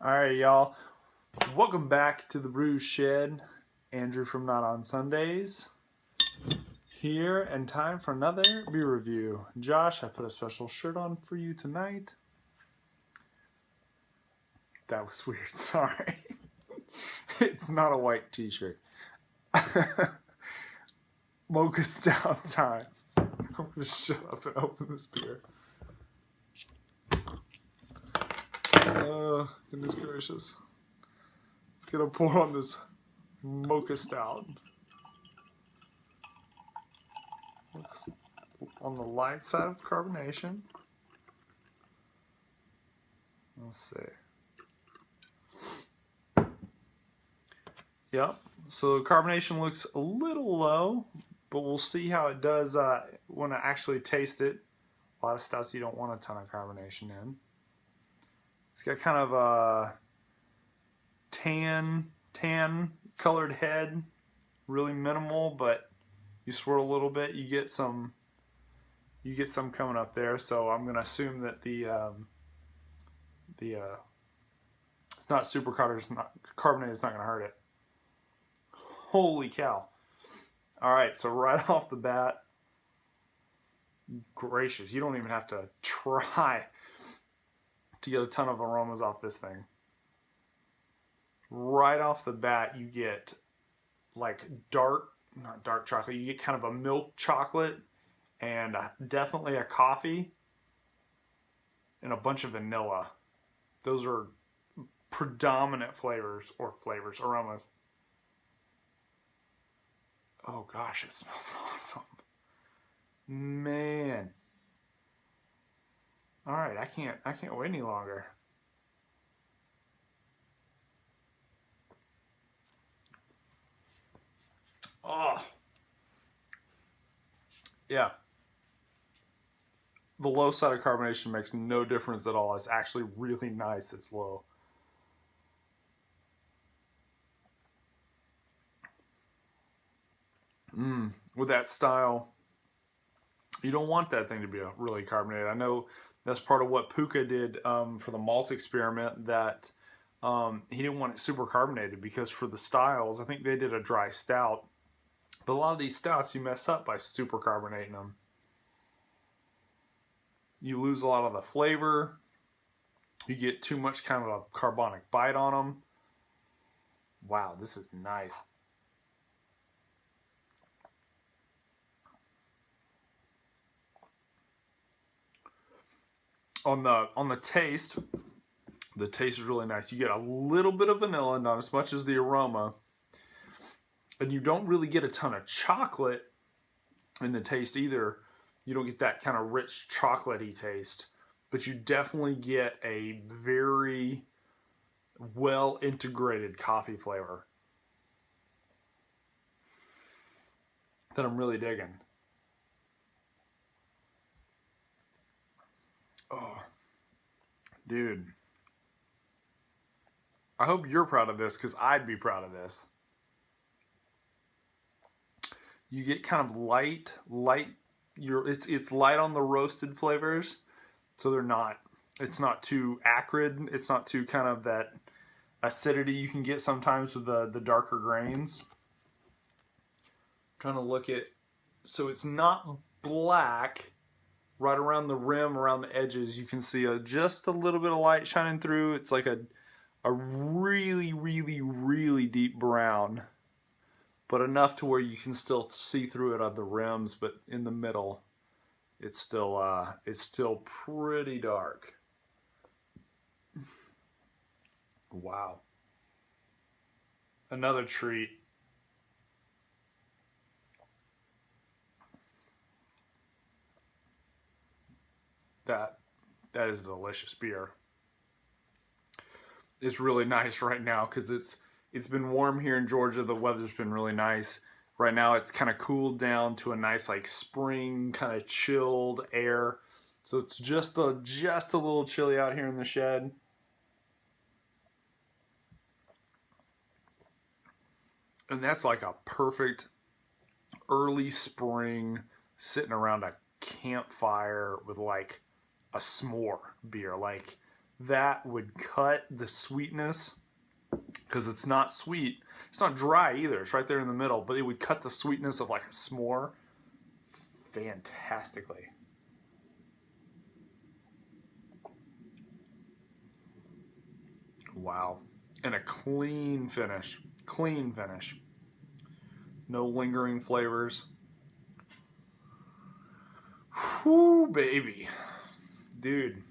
Alright, y'all. Welcome back to the Brew Shed. Andrew from Not on Sundays here, and time for another beer review. Josh, I put a special shirt on for you tonight. That was weird, sorry. It's not a white t-shirt. Mocha Stout time. I'm gonna shut up and open this beer. Goodness gracious. Let's get a pour on this Mocha Stout. Looks on the light side of carbonation. Let's see. Yep. So carbonation looks a little low, but we'll see how it does when I actually taste it. A lot of stouts you don't want a ton of carbonation in. It's got kind of a tan colored head, really minimal, but you swirl a little bit, you get some coming up there. So I'm gonna assume that it's not super carbonated. It's not gonna hurt it. Holy cow! All right, so right off the bat, gracious, you don't even have to try to get a ton of aromas off this thing. Right off the bat, you get like not dark chocolate, you get kind of a milk chocolate and definitely a coffee and a bunch of vanilla. Those are predominant aromas. Oh gosh, it smells awesome. Man. All right, I can't wait any longer. Oh. Yeah. The low side of carbonation makes no difference at all. It's actually really nice. It's low. With that style, you don't want that thing to be really carbonated. I know that's part of what Puka did for the malt experiment, that he didn't want it super carbonated because for the styles, I think they did a dry stout. But a lot of these stouts you mess up by super carbonating them. You lose a lot of the flavor. You get too much kind of a carbonic bite on them. Wow, this is nice. On the taste is really nice. You get a little bit of vanilla, not as much as the aroma. And you don't really get a ton of chocolate in the taste either. You don't get that kind of rich chocolatey taste, but you definitely get a very well integrated coffee flavor that I'm really digging. Oh, dude. I hope you're proud of this, because I'd be proud of this. You get kind of light. It's light on the roasted flavors, so it's not too acrid. It's not too kind of that acidity you can get sometimes with the darker grains. I'm trying to look at, so it's not black. Right around the rim, around the edges, you can see just a little bit of light shining through. It's like a really, really, really deep brown, but enough to where you can still see through it on the rims, but in the middle, it's still pretty dark. Wow. Another treat. That is a delicious beer. It's really nice right now because it's been warm here in Georgia. The weather's been really nice. Right now it's kind of cooled down to a nice like spring kind of chilled air. So it's just a little chilly out here in the shed. And that's like a perfect early spring sitting around a campfire with like a s'more beer. Like that would cut the sweetness, because it's not sweet. It's not dry either. It's right there in the middle, but it would cut the sweetness of like a s'more fantastically. Wow. And a clean finish. Clean finish. No lingering flavors. Whew, baby. Dude.